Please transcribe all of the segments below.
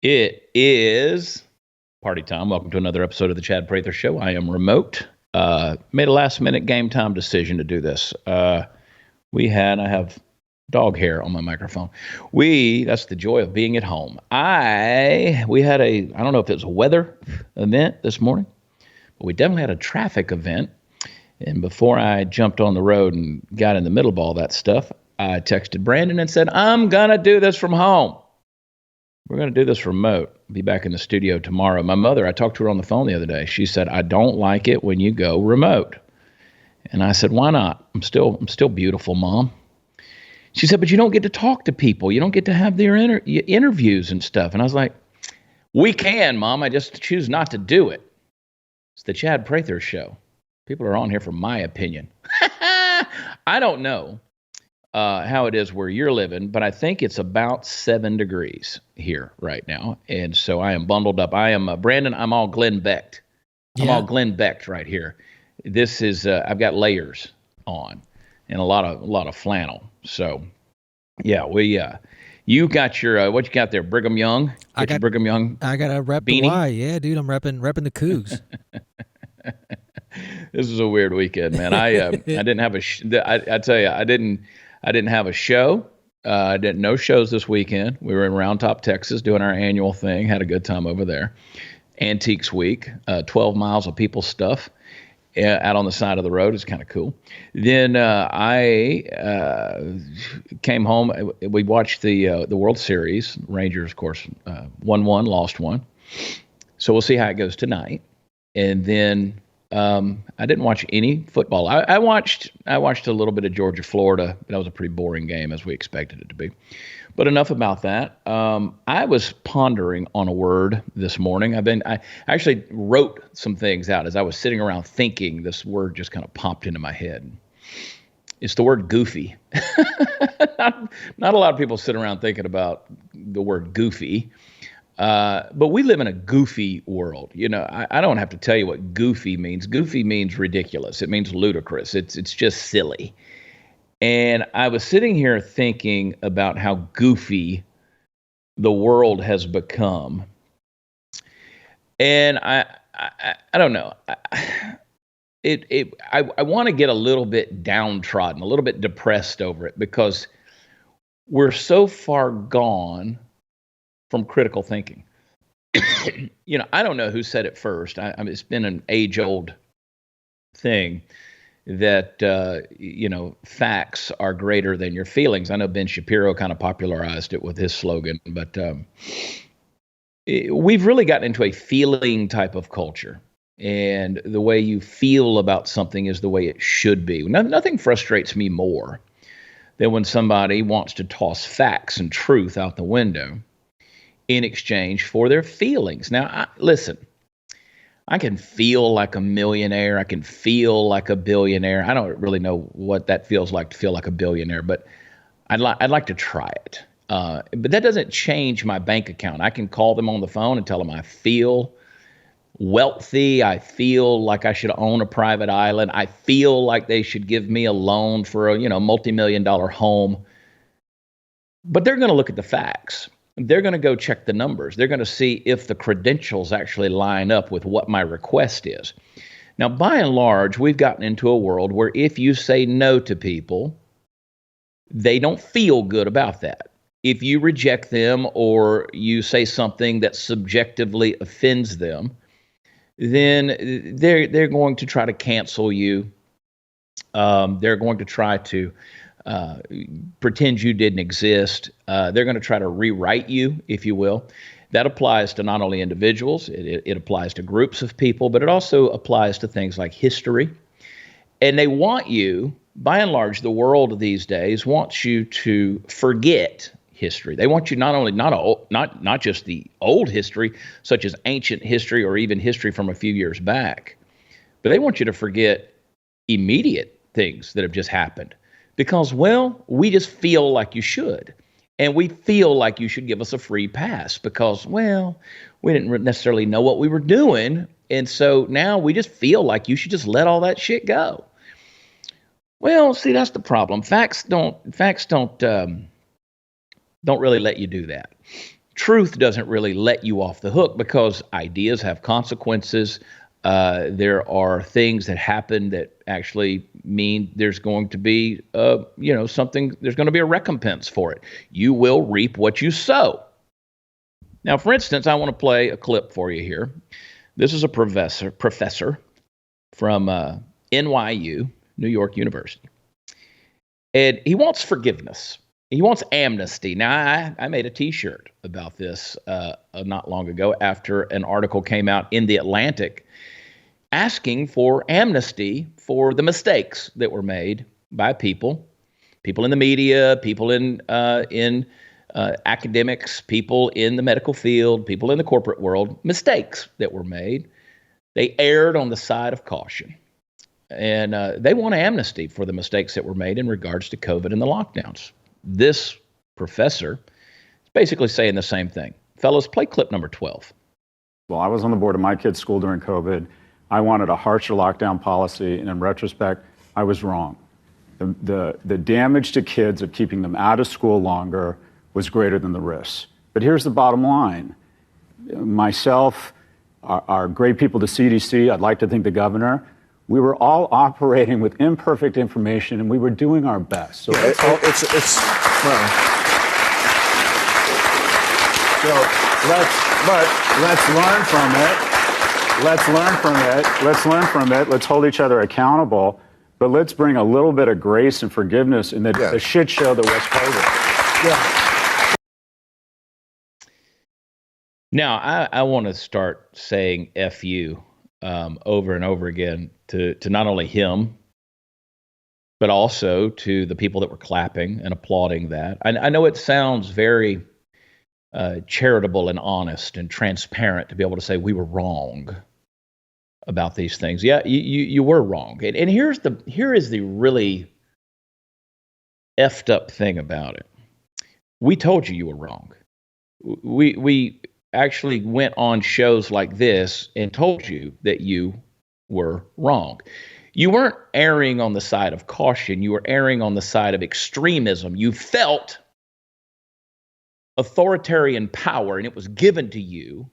It is party time. Welcome to another episode of the Chad Prather Show. I am remote. Made a last minute game time decision to do this. I have dog hair on my microphone. That's the joy of being at home. I don't know if it was a weather event this morning, but we definitely had a traffic event. And before I jumped on the road and got in the middle of all that stuff, I texted Brandon and said, I'm going to do this from home. We're going to do this remote. Be back in the studio tomorrow. My mother, I talked to her on the phone the other day. She said, I don't like it when you go remote. And I said, why not? I'm still beautiful, Mom. She said, but you don't get to talk to people. You don't get to have their interviews and stuff. And I was like, we can, Mom. I just choose not to do it. It's the Chad Prather Show. People are on here for my opinion. I don't know how it is where you're living, but I think it's about 7 degrees here right now. And so I am bundled up. I am, Brandon, I'm all Glenn Becked. I'm all Glenn Becked right here. This is, I've got layers on and a lot of flannel. So yeah, you got your, what you got there? Brigham Young? Brigham Young. I got a rep beanie? the Y. Yeah, dude, I'm repping the Cougs. This is a weird weekend, man. I didn't have I tell you, I didn't have a show. I didn't no shows this weekend. We were in Round Top, Texas, doing our annual thing. Had a good time over there. Antiques Week, 12 miles of people stuff out on the side of the road. It's kind of cool. Then I came home. We watched the World Series. Rangers, of course, won one, lost one. So we'll see how it goes tonight. And then I didn't watch any football. I watched a little bit of Georgia, Florida. That was a pretty boring game, as we expected it to be. But enough about that. I was pondering on a word this morning. I actually wrote some things out as I was sitting around thinking. This word just kind of popped into my head. It's the word goofy. Not a lot of people sit around thinking about the word goofy. But we live in a goofy world. You know, I don't have to tell you what goofy means. Goofy means ridiculous. It means ludicrous. It's just silly. And I was sitting here thinking about how goofy the world has become. And I don't know. I want to get a little bit downtrodden, a little bit depressed over it, because we're so far gone from critical thinking. You know, I don't know who said it first. I mean, it's been an age-old thing that, facts are greater than your feelings. I know Ben Shapiro kind of popularized it with his slogan, but we've really gotten into a feeling type of culture. And the way you feel about something is the way it should be. Nothing frustrates me more than when somebody wants to toss facts and truth out the window in exchange for their feelings. Now, listen, I can feel like a millionaire. I can feel like a billionaire. I don't really know what that feels like to feel like a billionaire, but I'd like to try it. But that doesn't change my bank account. I can call them on the phone and tell them I feel wealthy. I feel like I should own a private island. I feel like they should give me a loan for a, multi-million-dollar home. But they're going to look at the facts. They're going to go check the numbers. They're going to see if the credentials actually line up with what my request is. Now, by and large, we've gotten into a world where if you say no to people, they don't feel good about that. If you reject them or you say something that subjectively offends them, then they're going to try to cancel you. They're going to try to pretend you didn't exist. They're going to try to rewrite you, if you will. That applies to not only individuals, it applies to groups of people, but it also applies to things like history. And they want you, by and large, the world these days wants you to forget history. They want you not just the old history, such as ancient history or even history from a few years back, but they want you to forget immediate things that have just happened. Because, well, we just feel like you should. And we feel like you should give us a free pass because, well, we didn't necessarily know what we were doing. And so now we just feel like you should just let all that shit go. Well, see, that's the problem. Facts don't really let you do that. truth doesn't really let you off the hook because ideas have consequences. There are things that happen that actually mean there's going to be, something, there's going to be a recompense for it. You will reap what you sow. Now, for instance, I want to play a clip for you here. This is a professor from NYU, New York University. And he wants forgiveness. He wants amnesty. Now, I made a T-shirt about this not long ago after an article came out in The Atlantic asking for amnesty for the mistakes that were made by people in the media, people in academics, people in the medical field, people in the corporate world, mistakes that were made. They erred on the side of caution. And they want amnesty for the mistakes that were made in regards to COVID and the lockdowns. This professor is basically saying the same thing. Fellas, play clip number 12. Well, I was on the board of my kid's school during COVID. I wanted a harsher lockdown policy, and in retrospect, I was wrong. The damage to kids of keeping them out of school longer was greater than the risks. But here's the bottom line. Myself, our great people, the CDC, I'd like to think the governor, we were all operating with imperfect information, and we were doing our best. So let's learn from it. Let's learn from it. Let's hold each other accountable. But let's bring a little bit of grace and forgiveness in the shit show that was COVID. Yeah. Now, I want to start saying F you over and over again to not only him, but also to the people that were clapping and applauding that. I know it sounds very charitable and honest and transparent to be able to say we were wrong about these things. Yeah, you were wrong. And here is the really effed up thing about it. We told you were wrong. We actually went on shows like this and told you that you were wrong. You weren't erring on the side of caution. You were erring on the side of extremism. You felt authoritarian power and it was given to you,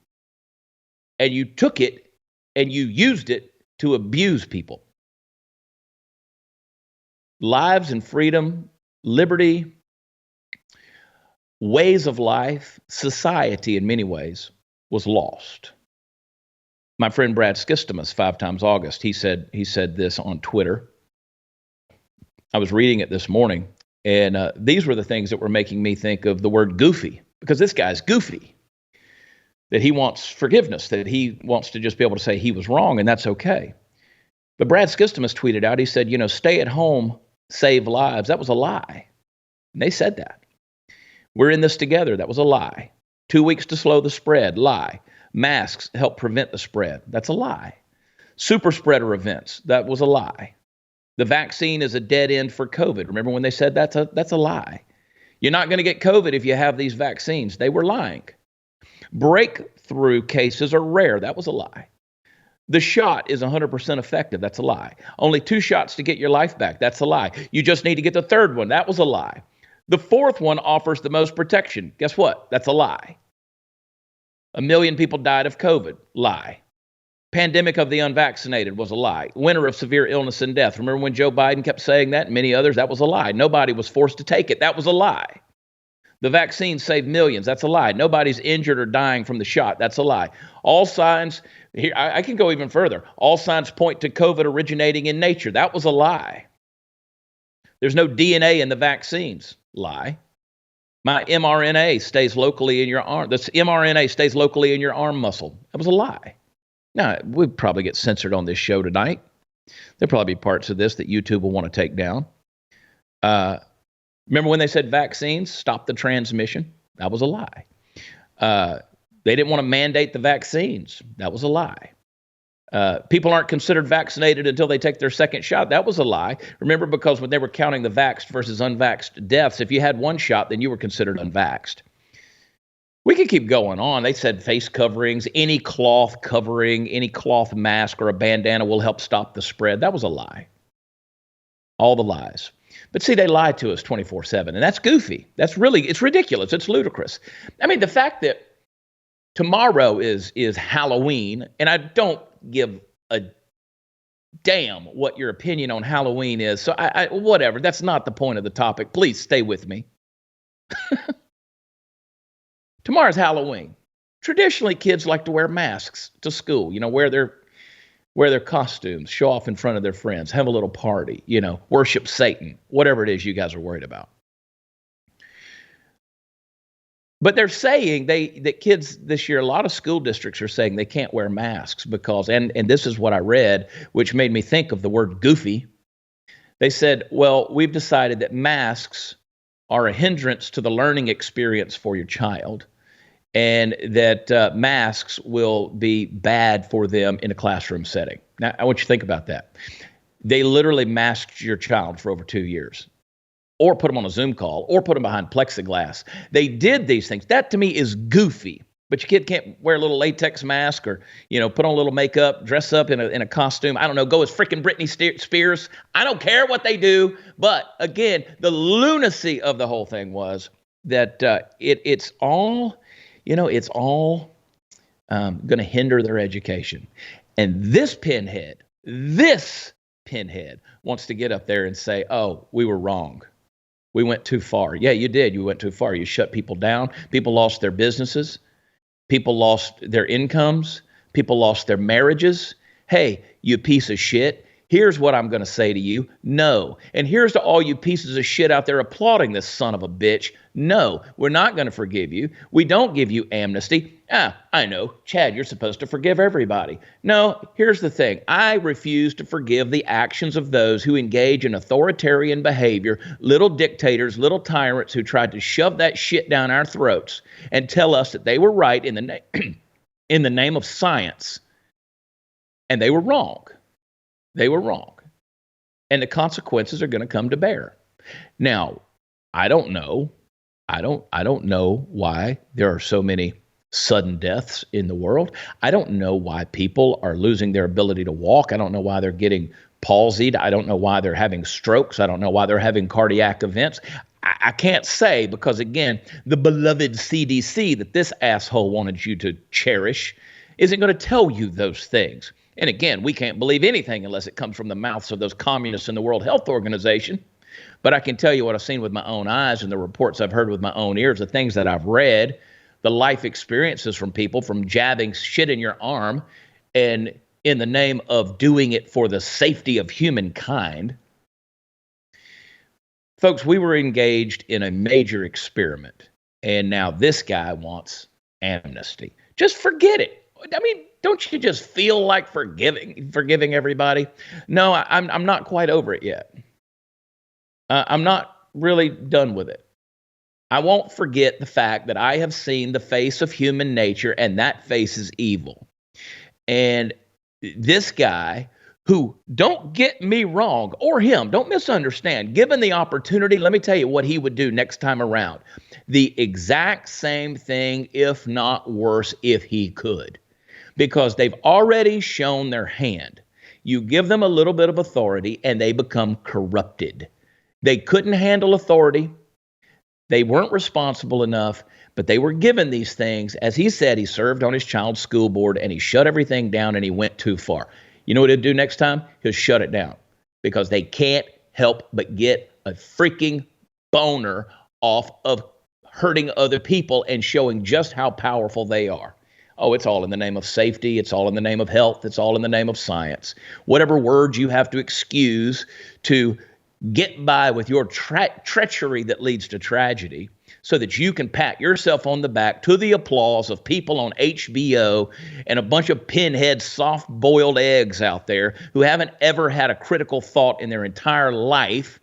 and you took it and you used it to abuse people. Lives and freedom, liberty, ways of life, society in many ways was lost. My friend Brad Skistimus, 5 times August, he said this on Twitter. I was reading it this morning, and these were the things that were making me think of the word goofy, because this guy's goofy, that he wants forgiveness, that he wants to just be able to say he was wrong, and that's okay. But Brad Skistimus tweeted out, he said, stay at home, save lives. That was a lie. And they said that. We're in this together. That was a lie. 2 weeks to slow the spread. Lie. Masks help prevent the spread. That's a lie. Super spreader events. That was a lie. The vaccine is a dead end for COVID. Remember when they said that's a lie? You're not going to get COVID if you have these vaccines. They were lying. Breakthrough cases are rare. That was a lie. The shot is 100% effective. That's a lie. Only 2 shots to get your life back. That's a lie. You just need to get the 3rd one. That was a lie. The 4th one offers the most protection. Guess what? That's a lie. 1 million people died of COVID. Lie. Pandemic of the unvaccinated was a lie. Winter of severe illness and death. Remember when Joe Biden kept saying that and many others? That was a lie. Nobody was forced to take it. That was a lie. The vaccine saved millions. That's a lie. Nobody's injured or dying from the shot. That's a lie. All signs, here I can go even further. All signs point to COVID originating in nature. That was a lie. There's no DNA in the vaccines. Lie. My mRNA stays locally in your arm. This mRNA stays locally in your arm muscle. That was a lie. Now, we'd probably get censored on this show tonight. There'll probably be parts of this that YouTube will want to take down. Remember when they said vaccines stop the transmission? That was a lie. They didn't want to mandate the vaccines. That was a lie. People aren't considered vaccinated until they take their 2nd shot. That was a lie. Remember, because when they were counting the vaxxed versus unvaxxed deaths, if you had 1 shot, then you were considered unvaxxed. We could keep going on. They said face coverings, any cloth covering, any cloth mask or a bandana will help stop the spread. That was a lie. All the lies. But see, they lie to us 24/7, and that's goofy. It's ridiculous. It's ludicrous. I mean, the fact that tomorrow is Halloween, and I don't give a damn what your opinion on Halloween is. So I whatever. That's not the point of the topic. Please stay with me. Tomorrow's Halloween. Traditionally, kids like to wear masks to school. Wear their costumes, show off in front of their friends, have a little party. Worship Satan, whatever it is you guys are worried about. But they're saying that kids this year, a lot of school districts are saying they can't wear masks because, and this is what I read, which made me think of the word goofy. They said, well, we've decided that masks are a hindrance to the learning experience for your child, and that masks will be bad for them in a classroom setting. Now, I want you to think about that. They literally masked your child for over 2 years, or put them on a Zoom call, or put them behind plexiglass. They did these things. That to me is goofy. But your kid can't wear a little latex mask or, put on a little makeup, dress up in a costume. I don't know, go as freaking Britney Spears. I don't care what they do. But again, the lunacy of the whole thing was that it's all going to hinder their education. And this pinhead wants to get up there and say, oh, we were wrong. We went too far. Yeah, you did. You went too far. You shut people down. People lost their businesses. People lost their incomes. People lost their marriages. Hey, you piece of shit. Here's what I'm going to say to you. No. And here's to all you pieces of shit out there applauding this son of a bitch. No, we're not going to forgive you. We don't give you amnesty. I know, Chad, you're supposed to forgive everybody. No, here's the thing. I refuse to forgive the actions of those who engage in authoritarian behavior, little dictators, little tyrants who tried to shove that shit down our throats and tell us that they were right in the name of science. And they were wrong. They were wrong. And the consequences are going to come to bear. Now, I don't know why there are so many sudden deaths in the world. I don't know why people are losing their ability to walk. I don't know why they're getting palsied. I don't know why they're having strokes. I don't know why they're having cardiac events. I can't say because, again, the beloved CDC that this asshole wanted you to cherish isn't going to tell you those things. And again, we can't believe anything unless it comes from the mouths of those communists in the World Health Organization. But I can tell you what I've seen with my own eyes and the reports I've heard with my own ears, the things that I've read, the life experiences from people from jabbing shit in your arm and in the name of doing it for the safety of humankind. Folks, we were engaged in a major experiment, and now this guy wants amnesty. Just forget it. I mean, don't you just feel like forgiving everybody? No, I'm not quite over it yet. I'm not really done with it. I won't forget the fact that I have seen the face of human nature, and that face is evil. And this guy, who, don't get me wrong, or him, don't misunderstand, given the opportunity, let me tell you what he would do next time around. The exact same thing, if not worse, if he could. Because they've already shown their hand. You give them a little bit of authority, and they become corrupted. They couldn't handle authority. They weren't responsible enough, but they were given these things. As he said, he served on his child's school board, and he shut everything down, and he went too far. You know what he'll do next time? He'll shut it down because they can't help but get a freaking boner off of hurting other people and showing just how powerful they are. Oh, it's all in the name of safety. It's all in the name of health. It's all in the name of science. Whatever words you have to excuse to get by with your treachery that leads to tragedy so that you can pat yourself on the back to the applause of people on HBO and a bunch of pinhead soft-boiled eggs out there who haven't ever had a critical thought in their entire life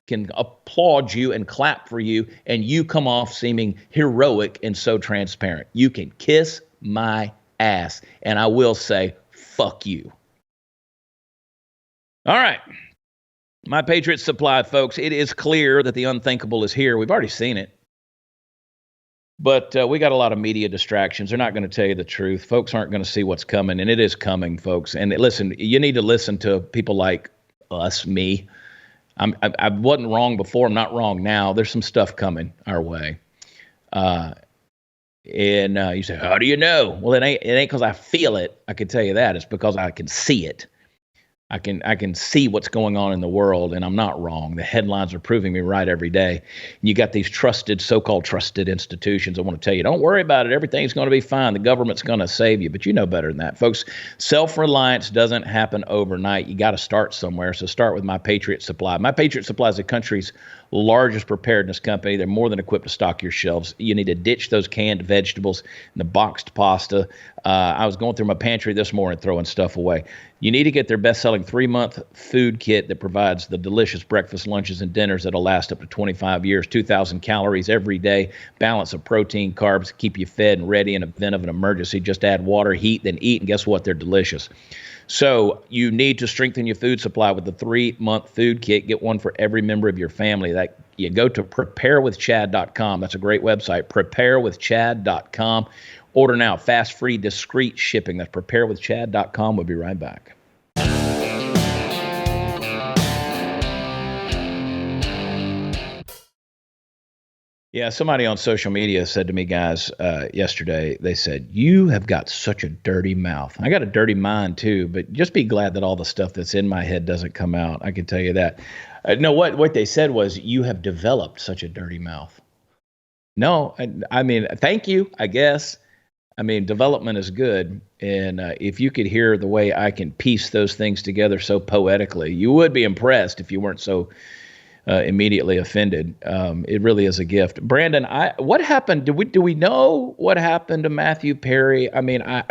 can applaud you and clap for you, and you come off seeming heroic and so transparent. You can kiss my ass, and I will say, fuck you. All right. My Patriot Supply, folks, it is clear that the unthinkable is here. We've already seen it. But we got a lot of media distractions. They're not going to tell you the truth. Folks aren't going to see what's coming, and it is coming, folks. And listen, you need to listen to people like us, me, I wasn't wrong before. I'm not wrong now. There's some stuff coming our way. And you say, how do you know? Well, it ain't because I feel it. I can tell you that. It's because I can see it. I can see what's going on in the world, and I'm not wrong. The headlines are proving me right every day. And you got these so-called trusted institutions that want to tell you, don't worry about it. Everything's going to be fine. The government's going to save you. But you know better than that, folks. Self-reliance doesn't happen overnight. You got to start somewhere. So start with My Patriot Supply. My Patriot Supply is the country's largest preparedness company. They're more than equipped to stock your shelves. You need to ditch those canned vegetables and the boxed pasta. I was going through my pantry this morning throwing stuff away. You need to get their best-selling 3-month food kit that provides the delicious breakfast, lunches, and dinners that'll last up to 25 years, 2,000 calories every day, balance of protein, carbs, keep you fed and ready in the event of an emergency. Just add water, heat, then eat, and guess what? They're delicious. So you need to strengthen your food supply with the 3-month food kit. Get one for every member of your family. That you go to preparewithchad.com. That's a great website, preparewithchad.com. Order now, fast, free, discreet shipping. That's preparewithchad.com. We'll be right back. Yeah, somebody on social media said to me, guys, yesterday, they said, you have got such a dirty mouth. I got a dirty mind too, but just be glad that all the stuff that's in my head doesn't come out. I can tell you that. No, what they said was, you have developed such a dirty mouth. No, I mean, thank you, I guess. I mean, development is good. And if you could hear the way I can piece those things together so poetically, you would be impressed if you weren't so immediately offended. It really is a gift. Brandon, what happened? Do we know what happened to Matthew Perry? I mean, a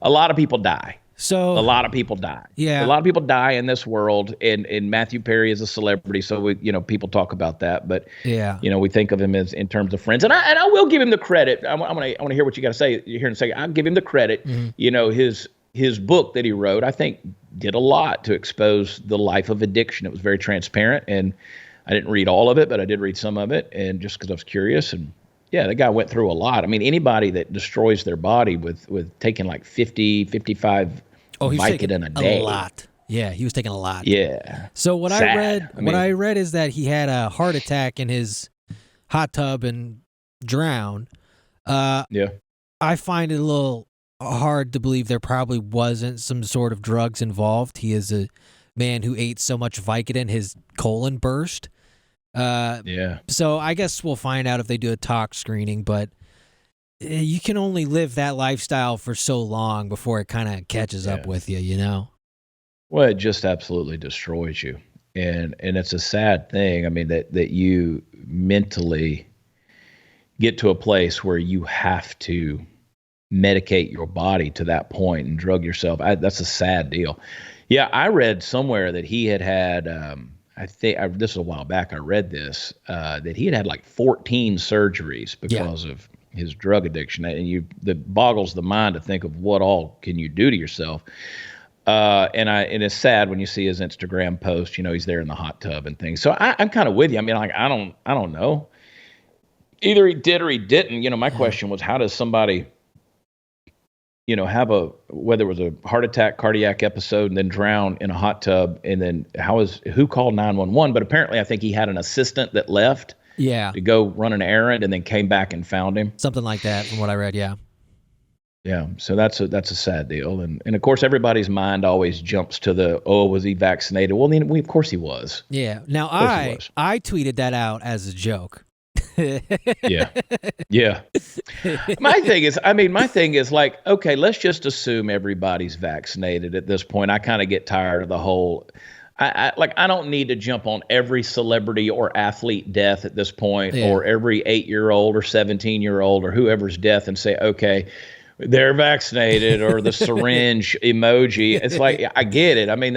lot of people die. So a lot of people die. Yeah, a lot of people die in this world, and Matthew Perry is a celebrity, so people talk about that. But yeah, we think of him as in terms of friends, and I will give him the credit. I want to hear what you got to say here in a second. I'll give him the credit. Mm-hmm. His book that he wrote, I think, did a lot to expose the life of addiction. It was very transparent, and I didn't read all of it, but I did read some of it, and just because I was curious. And yeah, the guy went through a lot. I mean, anybody that destroys their body with taking like 50, 55 Vicodin a day. A lot. Yeah, he was taking a lot. Yeah. So what I read is that he had a heart attack in his hot tub and drowned. Yeah. I find it a little hard to believe there probably wasn't some sort of drugs involved. He is a man who ate so much Vicodin, his colon burst. Yeah. So I guess we'll find out if they do a tox screening, but you can only live that lifestyle for so long before it kind of catches up with you, Well, it just absolutely destroys you. And it's a sad thing. I mean, that you mentally get to a place where you have to medicate your body to that point and drug yourself. That's a sad deal. Yeah, I read somewhere that he had I think this was a while back. I read this that he had like 14 surgeries because of his drug addiction, and that boggles the mind to think of what all can you do to yourself. And it's sad when you see his Instagram post. He's there in the hot tub and things. So I'm kind of with you. I mean, like I don't know. Either he did or he didn't. My question was, how does somebody, have whether it was a heart attack, cardiac episode, and then drown in a hot tub, and then who called 911? But apparently, I think he had an assistant that left. Yeah. To go run an errand and then came back and found him. Something like that, from what I read. Yeah. Yeah. So that's a sad deal, and of course everybody's mind always jumps to was he vaccinated? Well, of course he was. Yeah. Now I tweeted that out as a joke. Yeah. My thing is like, okay, let's just assume everybody's vaccinated at this point. I kind of get tired of the whole. I don't need to jump on every celebrity or athlete death at this point, or every 8-year-old or 17-year-old or whoever's death and say, okay, they're vaccinated, or the syringe emoji. It's like, I get it. I mean,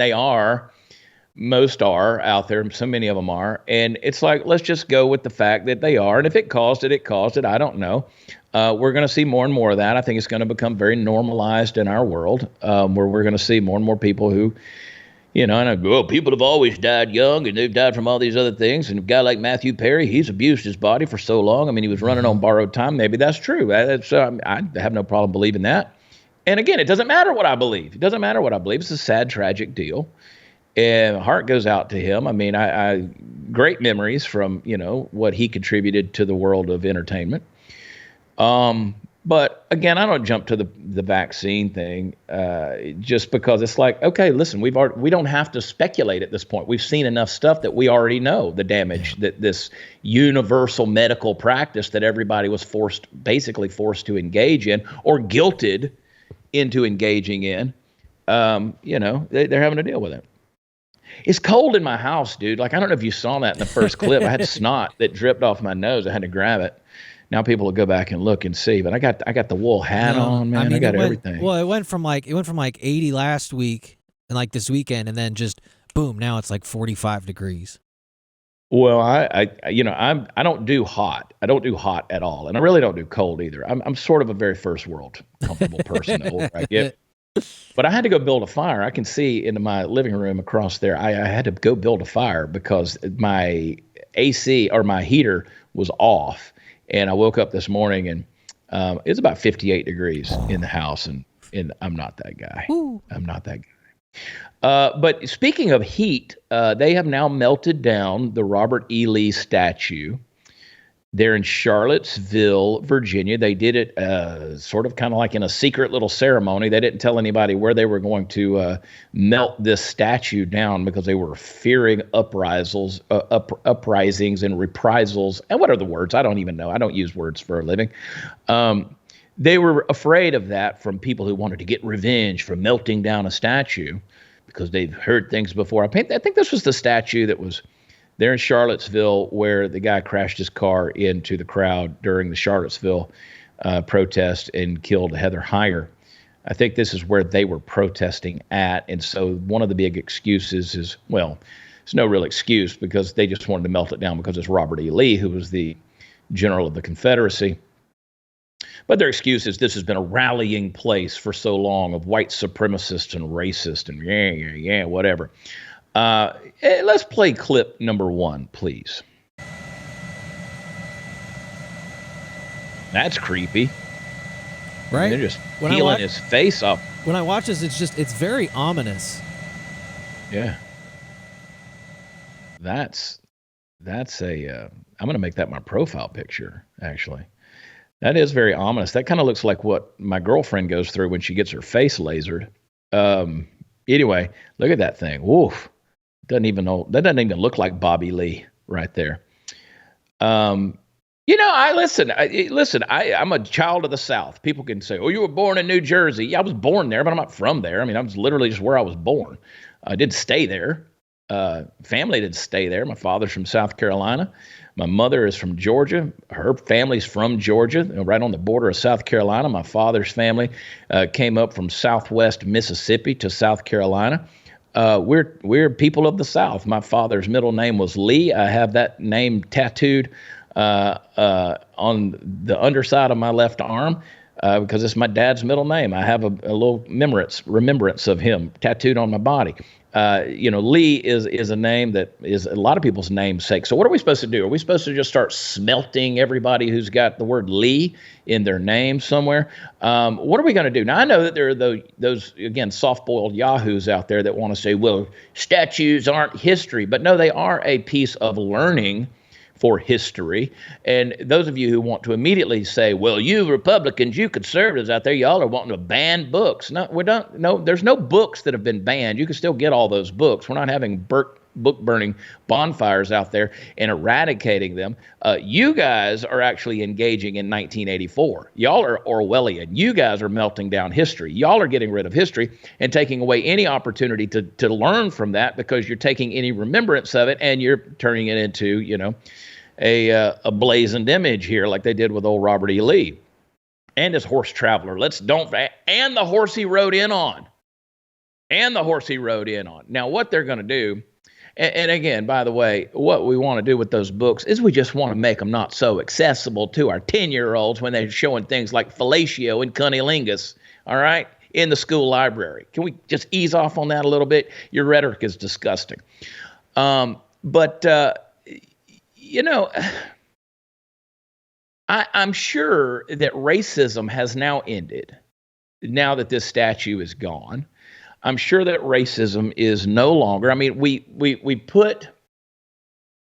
most are out there. So many of them are. And it's like, let's just go with the fact that they are. And if it caused it, it caused it. I don't know. We're going to see more and more of that. I think it's going to become very normalized in our world, where we're going to see more and more people who, people have always died young, and they've died from all these other things. And a guy like Matthew Perry, he's abused his body for so long. I mean, he was running on borrowed time. Maybe that's true. I have no problem believing that. And again, it doesn't matter what I believe. It's a sad, tragic deal. And heart goes out to him. I mean, I great memories from, what he contributed to the world of entertainment. But again, I don't jump to the vaccine thing just because it's like, okay, listen, we don't have to speculate at this point. We've seen enough stuff that we already know the damage that this universal medical practice that everybody was basically forced to engage in or guilted into engaging in. They're having to deal with it. It's cold in my house, dude. Like, I don't know if you saw that in the first clip. I had snot that dripped off my nose. I had to grab it. Now people will go back and look and see, but I got the wool hat on, man. I got everything. Well, it went from like 80 last week and like this weekend, and then just boom, now it's like 45 degrees. Well, I don't do hot. I don't do hot at all, and I really don't do cold either. I'm sort of a very first world comfortable person. The older I get. But I had to go build a fire. I can see into my living room across there. I had to go build a fire because my AC or my heater was off. And I woke up this morning and it's about 58 degrees in the house. And I'm not that guy. Ooh. I'm not that guy. But speaking of heat, they have now melted down the Robert E. Lee statue. They're in Charlottesville, Virginia. They did it sort of kind of like in a secret little ceremony. They didn't tell anybody where they were going to melt this statue down because they were fearing uprisings and reprisals. And what are the words? I don't even know. I don't use words for a living. They were afraid of that from people who wanted to get revenge for melting down a statue because they've heard things before. I think this was the statue that was there in Charlottesville where the guy crashed his car into the crowd during the Charlottesville protest and killed Heather Heyer. I think this is where they were protesting at. And so one of the big excuses is, well, it's no real excuse because they just wanted to melt it down because it's Robert E. Lee, who was the general of the Confederacy. But their excuse is this has been a rallying place for so long of white supremacists and racists and whatever. Let's play clip number 1, please. That's creepy. Right? They're just peeling his face up. When I watch this, it's very ominous. Yeah. That's I'm going to make that my profile picture, actually. That is very ominous. That kind of looks like what my girlfriend goes through when she gets her face lasered. Anyway, look at that thing. Woof. That doesn't even look like Bobby Lee right there. I'm a child of the South. People can say, oh, you were born in New Jersey. Yeah, I was born there, but I'm not from there. I mean, I was literally just where I was born. I didn't stay there. Family didn't stay there. My father's from South Carolina. My mother is from Georgia. Her family's from Georgia, right on the border of South Carolina. My father's family came up from Southwest Mississippi to South Carolina. We're people of the South. My father's middle name was Lee. I have that name tattooed on the underside of my left arm because it's my dad's middle name. I have a little remembrance of him tattooed on my body. Lee is a name that is a lot of people's namesake. So what are we supposed to do? Are we supposed to just start smelting everybody who's got the word Lee in their name somewhere? What are we going to do? Now, I know that there are those, again, soft-boiled yahoos out there that want to say, well, statues aren't history. But no, they are a piece of learning for history. And those of you who want to immediately say, well, you Republicans, you conservatives out there, y'all are wanting to ban books. No, we don't. No, there's no books that have been banned. You can still get all those books. We're not having book burning bonfires out there and eradicating them. You guys are actually engaging in 1984. Y'all are Orwellian. You guys are melting down history. Y'all are getting rid of history and taking away any opportunity to learn from that because you're taking any remembrance of it and you're turning it into, a blazoned image here like they did with old Robert E. Lee and his horse traveler. And the horse he rode in on. Now, what they're going to do, and again, by the way, what we want to do with those books is we just want to make them not so accessible to our 10-year-olds when they're showing things like fellatio and cunnilingus, all right, in the school library. Can we just ease off on that a little bit? Your rhetoric is disgusting. I'm sure that racism has now ended now that this statue is gone. I'm sure that racism is no longer. I mean, we put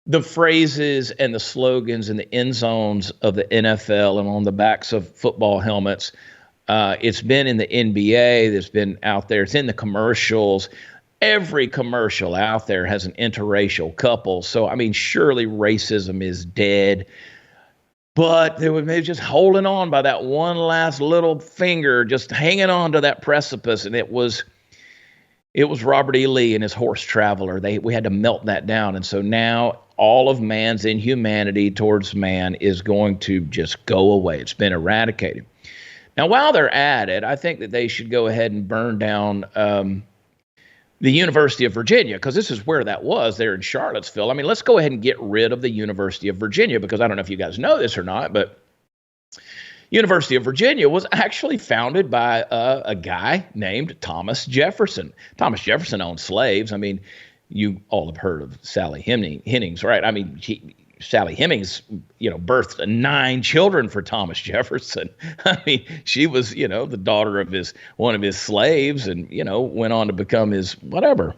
the phrases and the slogans in the end zones of the NFL and on the backs of football helmets. It's been in the NBA. It's been out there. It's in the commercials. Every commercial out there has an interracial couple. So, I mean, surely racism is dead. But they were maybe just holding on by that one last little finger, just hanging on to that precipice. And it was Robert E. Lee and his horse Traveler. We had to melt that down. And so now all of man's inhumanity towards man is going to just go away. It's been eradicated. Now, while they're at it, I think that they should go ahead and burn down the University of Virginia, because this is where that was there in Charlottesville. I mean, let's go ahead and get rid of the University of Virginia, because I don't know if you guys know this or not, but University of Virginia was actually founded by a guy named Thomas Jefferson. Thomas Jefferson owned slaves. I mean, you all have heard of Sally Hemings, right? I mean, Sally Hemings, birthed 9 children for Thomas Jefferson. I mean, she was, the daughter of one of his slaves, and, went on to become his whatever,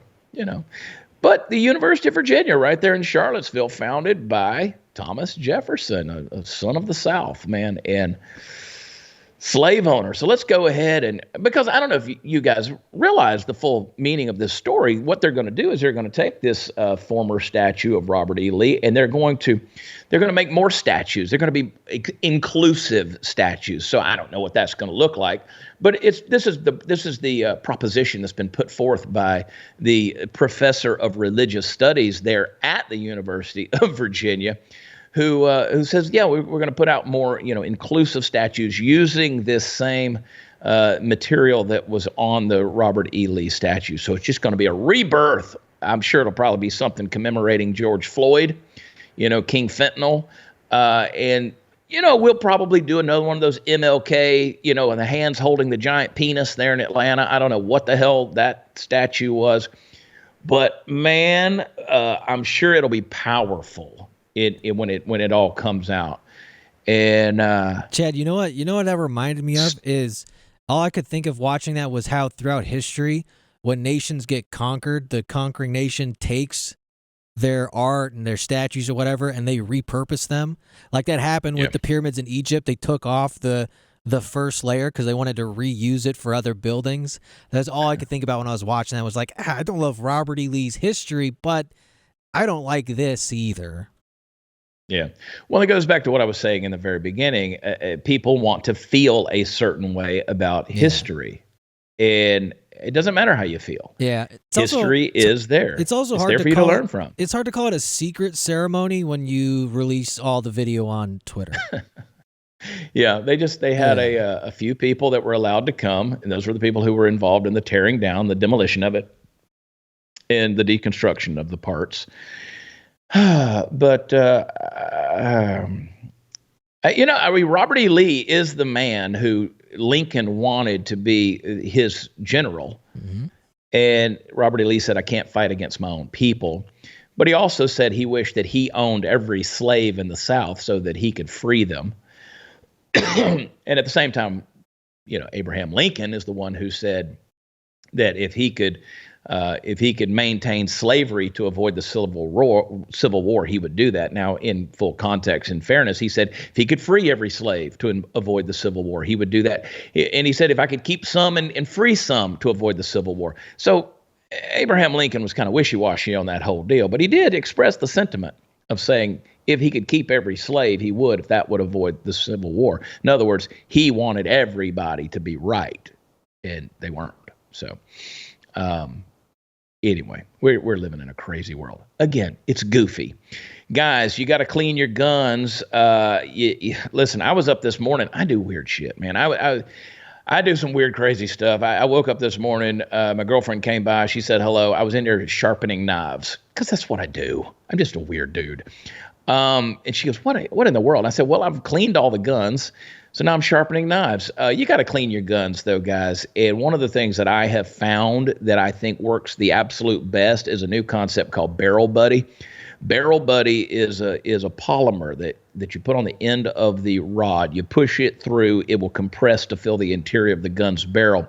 But the University of Virginia, right there in Charlottesville, founded by Thomas Jefferson, a son of the South, man, and slave owner. So let's go ahead because I don't know if you guys realize the full meaning of this story. What they're going to do is they're going to take this former statue of Robert E. Lee, and they're going to make more statues. They're going to be inclusive statues. So I don't know what that's going to look like, but this is the proposition that's been put forth by the professor of religious studies there at the University of Virginia, who says, yeah, we're going to put out more, inclusive statues using this same material that was on the Robert E. Lee statue. So it's just going to be a rebirth. I'm sure it'll probably be something commemorating George Floyd, King Fentanyl. And we'll probably do another one of those MLK, and the hands holding the giant penis there in Atlanta. I don't know what the hell that statue was. But, man, I'm sure it'll be powerful. When it all comes out. And Chad, you know what that reminded me of is all I could think of watching that was how throughout history, when nations get conquered, the conquering nation takes their art and their statues or whatever, and they repurpose them. Like that happened with the pyramids in Egypt. They took off the first layer because they wanted to reuse it for other buildings. That's all I could think about when I was watching that. Was like, I don't love Robert E. Lee's history, but I don't like this either. Yeah. Well, it goes back to what I was saying in the very beginning. People want to feel a certain way about history, and it doesn't matter how you feel. Yeah. History is there. It's also hard for you to learn from. It's hard to call it a secret ceremony when you release all the video on Twitter. Yeah. They had a few people that were allowed to come, and those were the people who were involved in the tearing down, the demolition of it, and the deconstruction of the parts. But Robert E. Lee is the man who Lincoln wanted to be his general. Mm-hmm. And Robert E. Lee said, I can't fight against my own people. But he also said he wished that he owned every slave in the South so that he could free them. And at the same time, Abraham Lincoln is the one who said that if he could maintain slavery to avoid the Civil War, he would do that. Now, in full context and fairness, he said if he could free every slave to avoid the Civil War, he would do that. And he said if I could keep some and free some to avoid the Civil War. So Abraham Lincoln was kind of wishy-washy on that whole deal, but he did express the sentiment of saying if he could keep every slave, he would, if that would avoid the Civil War. In other words, he wanted everybody to be right, and they weren't. So, anyway, we're living in a crazy world. Again, it's goofy. Guys, you got to clean your guns. Listen, I was up this morning. I do weird shit, man. I do some weird, crazy stuff. I woke up this morning. My girlfriend came by. She said hello. I was in there sharpening knives because that's what I do. I'm just a weird dude. And she goes, what in the world? I said, well, I've cleaned all the guns. So now I'm sharpening knives. You got to clean your guns, though, guys. And one of the things that I have found that I think works the absolute best is a new concept called Barrel Buddy. Barrel Buddy is a polymer that you put on the end of the rod. You push it through, it will compress to fill the interior of the gun's barrel.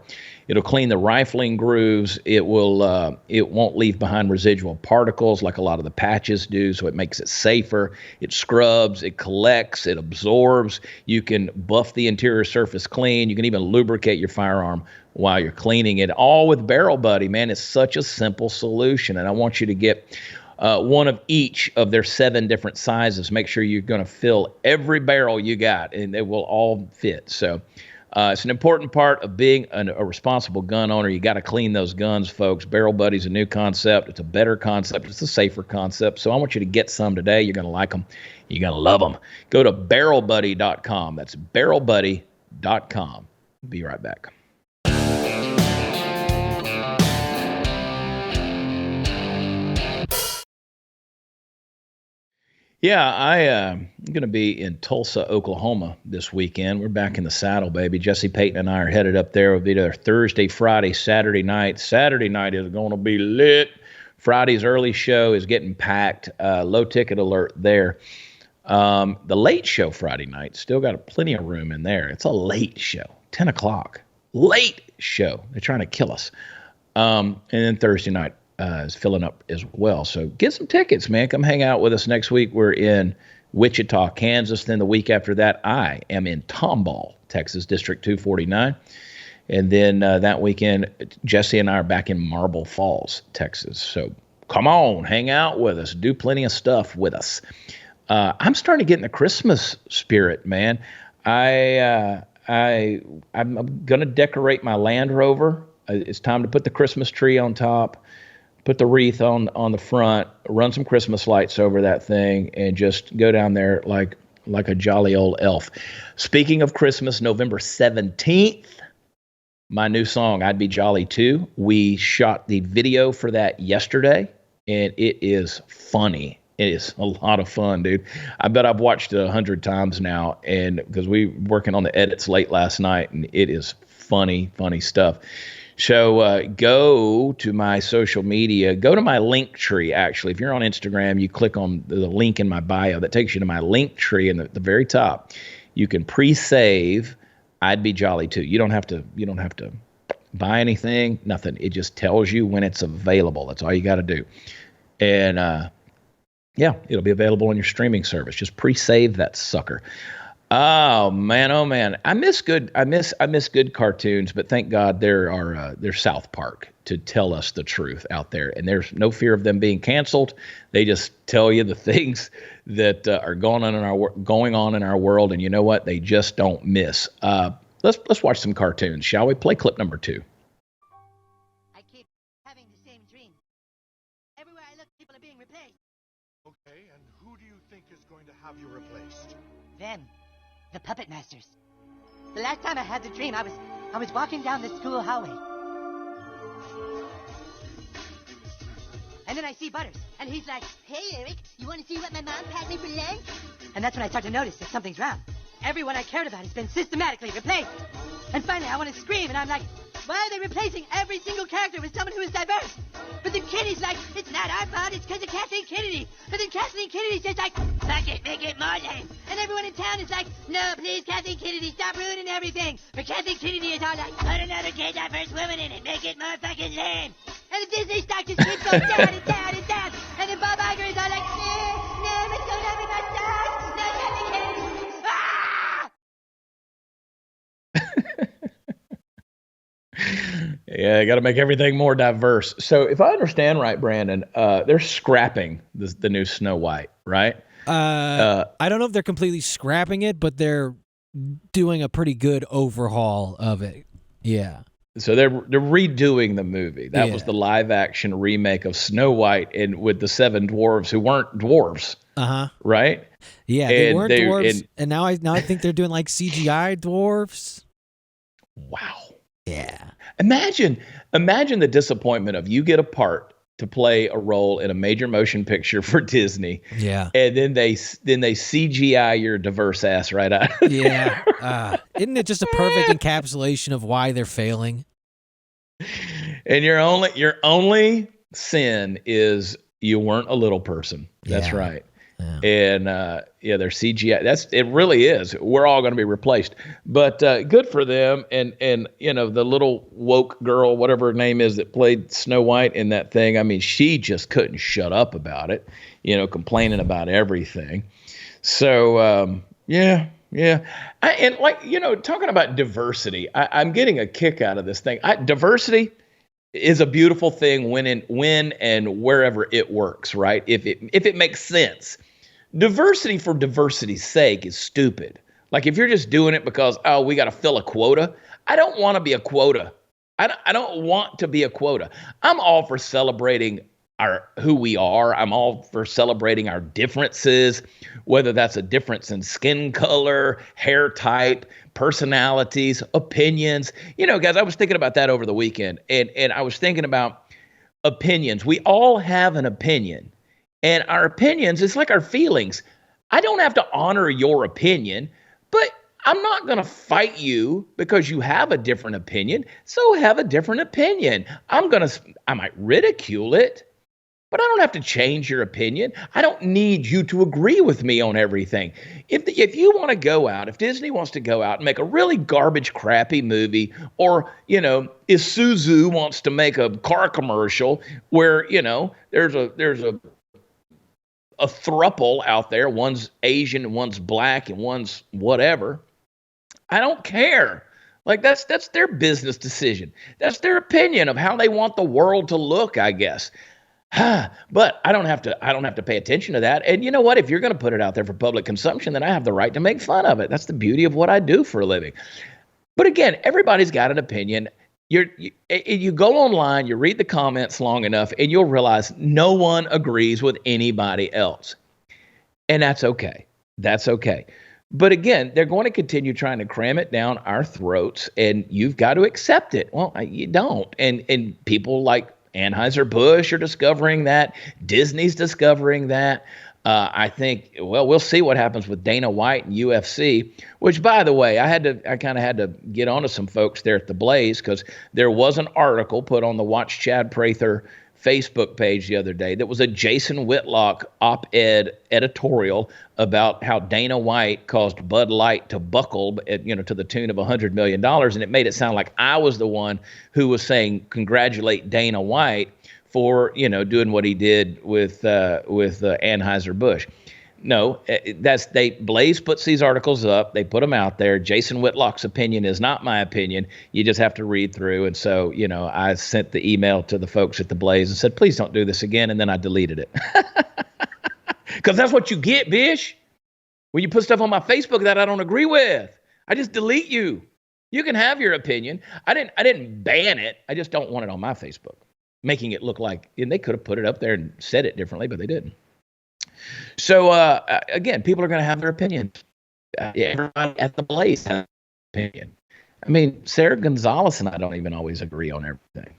It'll clean the rifling grooves. It won't leave behind residual particles like a lot of the patches do, so it makes it safer. It scrubs, it collects, it absorbs. You can buff the interior surface clean. You can even lubricate your firearm while you're cleaning it, all with Barrel Buddy, man. It's such a simple solution, and I want you to get one of each of their 7 different sizes. Make sure you're going to fill every barrel you got, and they will all fit. So it's an important part of being a responsible gun owner. You got to clean those guns, folks. Barrel Buddy's a new concept. It's a better concept. It's a safer concept. So I want you to get some today. You're going to like them. You're going to love them. Go to barrelbuddy.com. That's barrelbuddy.com. Be right back. Yeah, I'm going to be in Tulsa, Oklahoma this weekend. We're back in the saddle, baby. Jesse Payton and I are headed up there. We'll be there Thursday, Friday, Saturday night. Saturday night is going to be lit. Friday's early show is getting packed. Low ticket alert there. The late show Friday night, still got plenty of room in there. It's a late show, 10 o'clock. Late show. They're trying to kill us. And then Thursday night is filling up as well. So get some tickets, man. Come hang out with us next week. We're in Wichita, Kansas. Then the week after that, I am in Tomball, Texas, District 249. And then that weekend, Jesse and I are back in Marble Falls, Texas. So come on, hang out with us. Do plenty of stuff with us. I'm starting to get in the Christmas spirit, man. I'm going to decorate my Land Rover. It's time to put the Christmas tree on top. Put the wreath on the front, run some Christmas lights over that thing, and just go down there like a jolly old elf. Speaking of Christmas, November 17th, my new song, I'd Be Jolly Too. We shot the video for that yesterday, and it is funny. It is a lot of fun, dude. I bet I've watched it 100 times now, and because we were working on the edits late last night, and it is funny stuff. So go to my social media, go to my link tree, actually. If you're on Instagram, you click on the link in my bio. That takes you to my link tree, and at the very top, you can pre-save I'd Be Jolly Too. You don't have to buy anything, nothing. It just tells you when it's available. That's all you got to do. And yeah, it'll be available on your streaming service. Just pre-save that sucker. Oh man. I miss good cartoons, but thank God there's South Park to tell us the truth out there, and there's no fear of them being canceled. They just tell you the things that are going on in our world, and you know what? They just don't miss. Let's watch some cartoons, shall we? Play clip number 2. I keep having the same dream. Everywhere I look, people are being replaced. Okay, and who do you think is going to have you replaced? Them. The puppet masters. The last time I had the dream, I was walking down the school hallway. And then I see Butters, and he's like, "Hey, Eric, you want to see what my mom packed me for lunch?" And that's when I start to notice that something's wrong. Everyone I cared about has been systematically replaced. And finally, I want to scream, and I'm like, why are they replacing every single character with someone who is diverse? But then Kitty's like, it's not our fault, it's because of Kathleen Kennedy. But then Kathleen Kennedy's just like, fuck it, make it more lame. And everyone in town is like, no, please, Kathleen Kennedy, stop ruining everything. But Kathleen Kennedy is all like, put another gay diverse woman in it, make it more fucking lame. And the Disney stock just keeps going down and down and down. And then Bob Iger is all like, no, let's go down with my stock. No, Kathleen Kennedy. Ah! Yeah, got to make everything more diverse. So if I understand right, Brandon, they're scrapping the new Snow White, right? I don't know if they're completely scrapping it, but they're doing a pretty good overhaul of it. Yeah. So they're redoing the movie. That was the live action remake of Snow White, and with the 7 dwarves who weren't dwarves. Right? Yeah, they weren't dwarves, and now I think they're doing like CGI dwarves. Wow. Yeah. Imagine the disappointment of you get a part to play a role in a major motion picture for Disney. Yeah. And then they CGI your diverse ass right out. Yeah. Isn't it just a perfect encapsulation of why they're failing? And your only sin is you weren't a little person. That's right. And yeah, they're CGI. It really is. We're all going to be replaced. But good for them. And the little woke girl, whatever her name is, that played Snow White in that thing. I mean, she just couldn't shut up about it. Complaining about everything. So yeah. Talking about diversity, I'm getting a kick out of this thing. Diversity is a beautiful thing when and wherever it works, right? If it makes sense. Diversity for diversity's sake is stupid. Like if you're just doing it because, we got to fill a quota. I don't want to be a quota. I don't want to be a quota. I'm all for celebrating who we are. I'm all for celebrating our differences, whether that's a difference in skin color, hair type, personalities, opinions. Guys, I was thinking about that over the weekend, and I was thinking about opinions. We all have an opinion. And our opinions, it's like our feelings. I don't have to honor your opinion, but I'm not going to fight you because you have a different opinion. So have a different opinion. I might ridicule it, but I don't have to change your opinion. I don't need you to agree with me on everything. If you want to go out, if Disney wants to go out and make a really garbage, crappy movie, or, Isuzu wants to make a car commercial where, there's a throuple out there, one's Asian, one's black, and one's whatever. I don't care. Like that's their business decision. That's their opinion of how they want the world to look, I guess. But I don't have to pay attention to that. And you know what? If you're going to put it out there for public consumption, then I have the right to make fun of it. That's the beauty of what I do for a living. But again, everybody's got an opinion. You go online, you read the comments long enough, and you'll realize no one agrees with anybody else. And that's okay. That's okay. But again, they're going to continue trying to cram it down our throats, and you've got to accept it. Well, you don't. And people like Anheuser-Busch are discovering that. Disney's discovering that. I think, we'll see what happens with Dana White and UFC, which, by the way, I kind of had to get onto some folks there at the Blaze because there was an article put on the Watch Chad Prather Facebook page the other day that was a Jason Whitlock op-ed editorial about how Dana White caused Bud Light to buckle, to the tune of $100 million. And it made it sound like I was the one who was saying, congratulate Dana White for, doing what he did with Anheuser-Busch. No, Blaze puts these articles up. They put them out there. Jason Whitlock's opinion is not my opinion. You just have to read through. And so, I sent the email to the folks at the Blaze and said, please don't do this again. And then I deleted it. Because that's what you get, bish. When you put stuff on my Facebook that I don't agree with, I just delete you. You can have your opinion. I didn't ban it. I just don't want it on my Facebook, making it look like, and they could have put it up there and said it differently, but they didn't. So, again, people are going to have their opinions. Everybody at the Blaze has an opinion. I mean, Sarah Gonzalez and I don't even always agree on everything.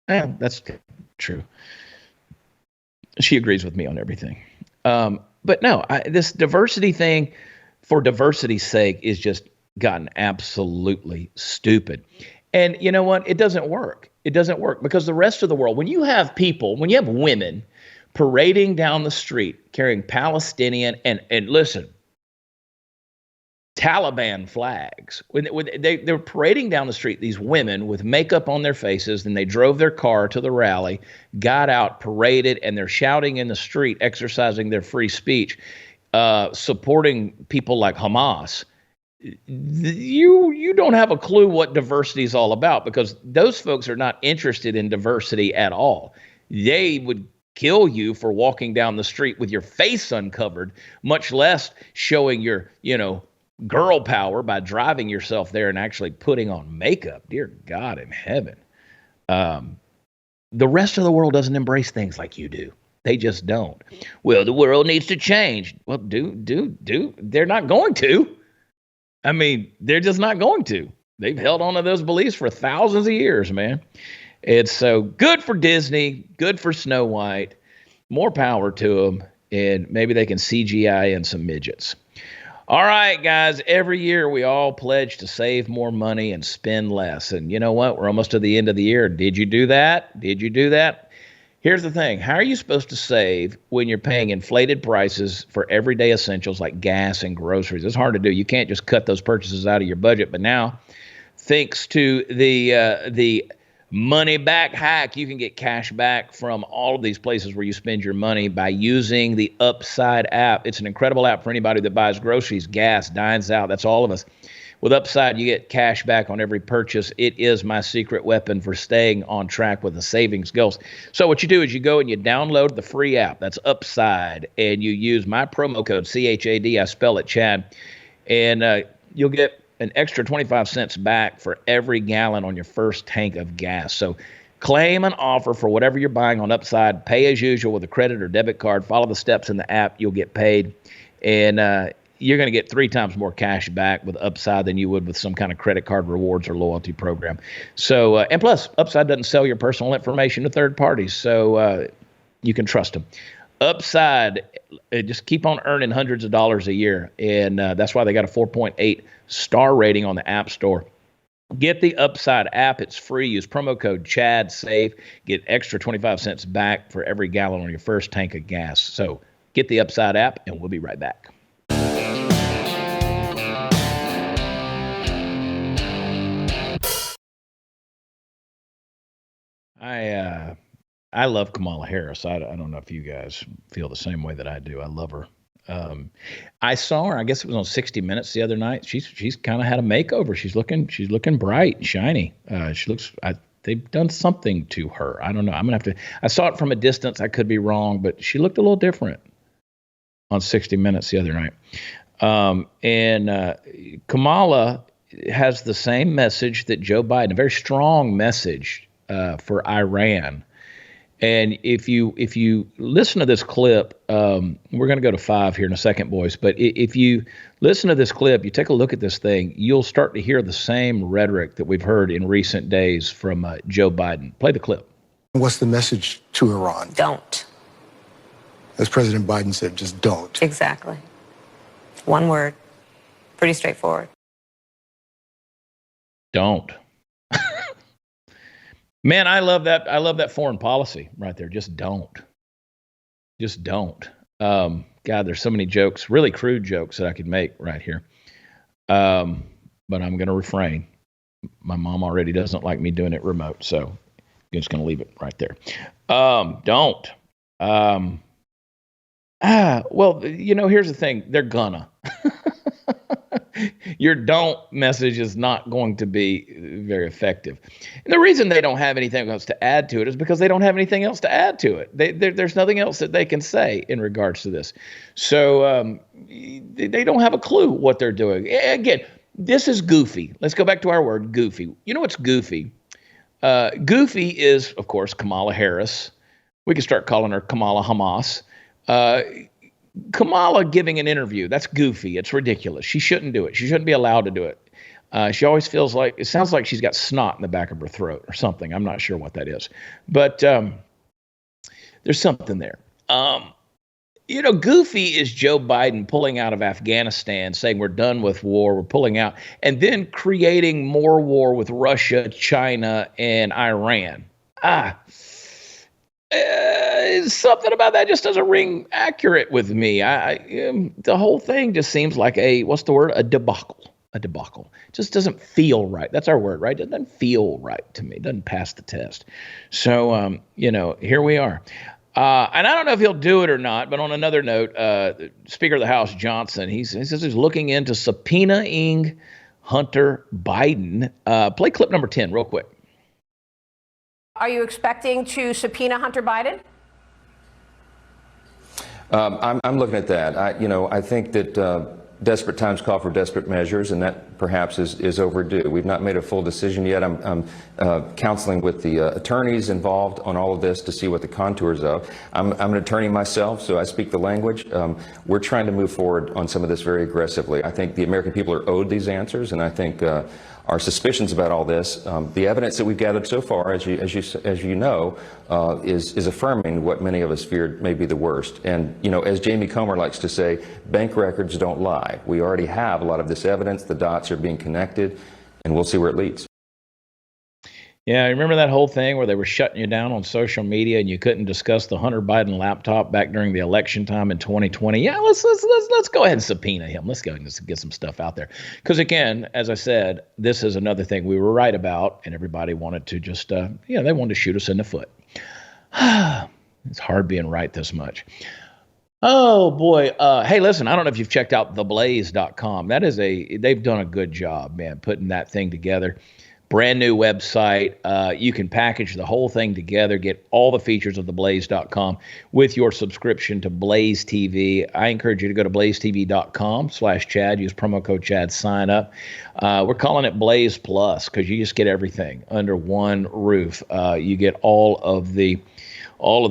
Yeah, that's true. She agrees with me on everything. But no, this diversity thing for diversity's sake is just gotten absolutely stupid. And you know what? It doesn't work. It doesn't work because the rest of the world, when you have women parading down the street carrying Palestinian and listen, Taliban flags. When they're parading down the street, these women with makeup on their faces, and they drove their car to the rally, got out, paraded, and they're shouting in the street, exercising their free speech, supporting people like Hamas. You don't have a clue what diversity is all about because those folks are not interested in diversity at all. They would kill you for walking down the street with your face uncovered, much less showing your, girl power by driving yourself there and actually putting on makeup. Dear God in heaven. The rest of the world doesn't embrace things like you do. They just don't. Well, the world needs to change. Well, they're not going to. I mean, they're just not going to. They've held on to those beliefs for thousands of years, man. It's so good for Disney, good for Snow White, more power to them, and maybe they can CGI in some midgets. All right, guys, every year we all pledge to save more money and spend less. And you know what? We're almost to the end of the year. Did you do that? Did you do that? Here's the thing. How are you supposed to save when you're paying inflated prices for everyday essentials like gas and groceries? It's hard to do. You can't just cut those purchases out of your budget. But now, thanks to the money back hack, you can get cash back from all of these places where you spend your money by using the Upside app. It's an incredible app for anybody that buys groceries, gas, dines out. That's all of us. With Upside, you get cash back on every purchase. It is my secret weapon for staying on track with the savings goals. So what you do is you go and you download the free app. That's Upside. And you use my promo code, CHAD. I spell it Chad. And you'll get an extra 25 cents back for every gallon on your first tank of gas. So claim an offer for whatever you're buying on Upside. Pay as usual with a credit or debit card. Follow the steps in the app. You'll get paid. And you're going to get 3 times more cash back with Upside than you would with some kind of credit card rewards or loyalty program. So, and plus, Upside doesn't sell your personal information to third parties, so you can trust them. Upside, just keep on earning hundreds of dollars a year, and that's why they got a 4.8 star rating on the App Store. Get the Upside app. It's free. Use promo code CHADSAVE. Get extra 25 cents back for every gallon on your first tank of gas. So get the Upside app, and we'll be right back. I love Kamala Harris. I don't know if you guys feel the same way that I do. I love her. I saw her. I guess it was on 60 Minutes the other night. She's kind of had a makeover. She's looking bright, shiny. She looks. They've done something to her. I don't know. I'm gonna have to. I saw it from a distance. I could be wrong, but she looked a little different on 60 Minutes the other night. And Kamala has the same message that Joe Biden. A very strong message for Iran. And if you listen to this clip, we're going to go to 5 here in a second, boys. But if you listen to this clip, you take a look at this thing, you'll start to hear the same rhetoric that we've heard in recent days from Joe Biden. Play the clip. What's the message to Iran? Don't. As President Biden said, just don't. Exactly. One word. Pretty straightforward. Don't. Man, I love that. I love that foreign policy right there. Just don't. Just don't. God, there's so many jokes, really crude jokes that I could make right here. But I'm going to refrain. My mom already doesn't like me doing it remote, so I'm just going to leave it right there. Don't. Well, here's the thing. They're gonna. Your don't message is not going to be very effective. And the reason they don't have anything else to add to it is because they don't have anything else to add to it. There's nothing else that they can say in regards to this. So they don't have a clue what they're doing. Again, this is goofy. Let's go back to our word, goofy. You know what's goofy? Goofy is, of course, Kamala Harris. We can start calling her Kamala Hamas. Kamala giving an interview, that's goofy. It's ridiculous. She shouldn't do it. She shouldn't be allowed to do it. She always feels like, it sounds like she's got snot in the back of her throat or something. I'm not sure what that is. But there's something there. Goofy is Joe Biden pulling out of Afghanistan, saying we're done with war, we're pulling out, and then creating more war with Russia, China, and Iran. Something about that just doesn't ring accurate with me. The whole thing just seems like a debacle. A debacle. Just doesn't feel right. That's our word, right? It doesn't feel right to me. It doesn't pass the test. So, here we are. And I don't know if he'll do it or not, but on another note, Speaker of the House Johnson, he says he's looking into subpoenaing Hunter Biden. Play clip number 10 real quick. Are you expecting to subpoena Hunter Biden? I'm looking at that. I think that desperate times call for desperate measures, and that perhaps is overdue. We've not made a full decision yet. I'm counseling with the attorneys involved on all of this to see what the contours of. I'm an attorney myself, so I speak the language. We're trying to move forward on some of this very aggressively. I think the American people are owed these answers, and I think our suspicions about all this, the evidence that we've gathered so far, as you know, is affirming what many of us feared may be the worst. And as Jamie Comer likes to say, bank records don't lie. We already have a lot of this evidence. The dots are being connected, and we'll see where it leads. Yeah, remember that whole thing where they were shutting you down on social media and you couldn't discuss the Hunter Biden laptop back during the election time in 2020? Yeah, let's go ahead and subpoena him. Let's go and just get some stuff out there. Because again, as I said, this is another thing we were right about, and everybody wanted to just, they wanted to shoot us in the foot. It's hard being right this much. Oh boy. Hey, listen, I don't know if you've checked out theblaze.com. They've done a good job, man, putting that thing together. Brand new website. You can package the whole thing together, get all the features of theblaze.com with your subscription to Blaze TV. I encourage you to go to blazetv.com/Chad. Use promo code Chad. Sign up. We're calling it Blaze Plus because you just get everything under one roof. You get all of the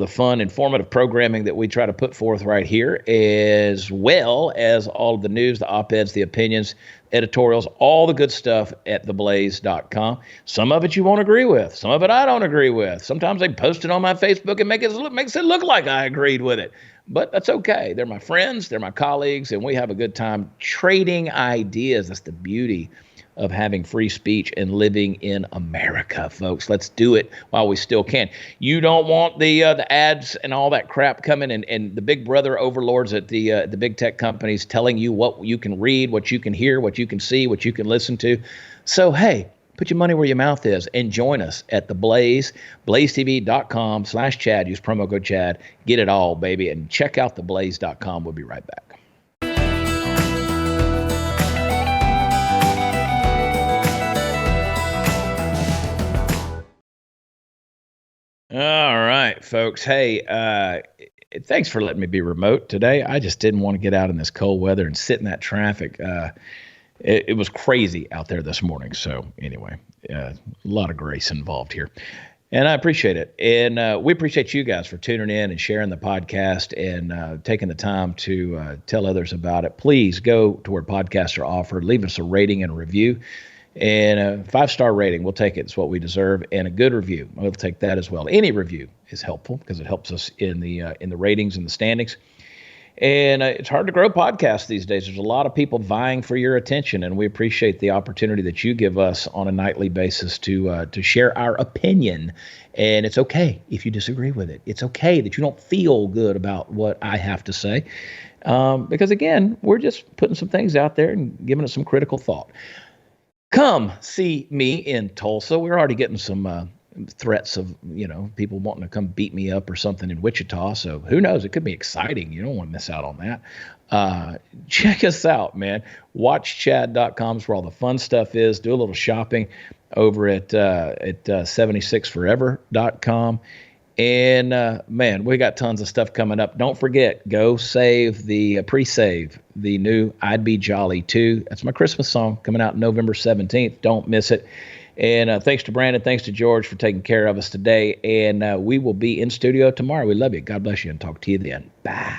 fun, informative programming that we try to put forth right here, as well as all of the news, the op-eds, the opinions, editorials, all the good stuff at theblaze.com. Some of it you won't agree with. Some of it I don't agree with. Sometimes they post it on my Facebook and makes it look like I agreed with it. But that's okay. They're my friends. They're my colleagues. And we have a good time trading ideas. That's the beauty of having free speech and living in America, folks. Let's do it while we still can. You don't want the ads and all that crap coming and the big brother overlords at the big tech companies telling you what you can read, what you can hear, what you can see, what you can listen to. So, hey, put your money where your mouth is and join us at The Blaze, blazetv.com/Chad. Use promo code Chad. Get it all, baby. And check out theblaze.com. We'll be right back. All right, folks. Hey, thanks for letting me be remote today. I just didn't want to get out in this cold weather and sit in that traffic. It was crazy out there this morning. So anyway, a lot of grace involved here. And I appreciate it. And we appreciate you guys for tuning in and sharing the podcast and taking the time to tell others about it. Please go to where podcasts are offered. Leave us a rating and a review. And a 5-star rating, we'll take it. It's what we deserve. And a good review, we'll take that as well. Any review is helpful because it helps us in the ratings and the standings. And it's hard to grow podcasts these days. There's a lot of people vying for your attention, and we appreciate the opportunity that you give us on a nightly basis to share our opinion. And it's okay if you disagree with it. It's okay that you don't feel good about what I have to say, because again, we're just putting some things out there and giving it some critical thought. Come see me in Tulsa. We're already getting some threats of, people wanting to come beat me up or something in Wichita. So who knows? It could be exciting. You don't want to miss out on that. Check us out, man. WatchChad.com is where all the fun stuff is. Do a little shopping over at 76forever.com. And man, we got tons of stuff coming up. Don't forget, go pre-save the new I'd Be Jolly 2. That's my Christmas song coming out November 17th. Don't miss it. And thanks to Brandon. Thanks to George for taking care of us today. And we will be in studio tomorrow. We love you. God bless you and talk to you then. Bye.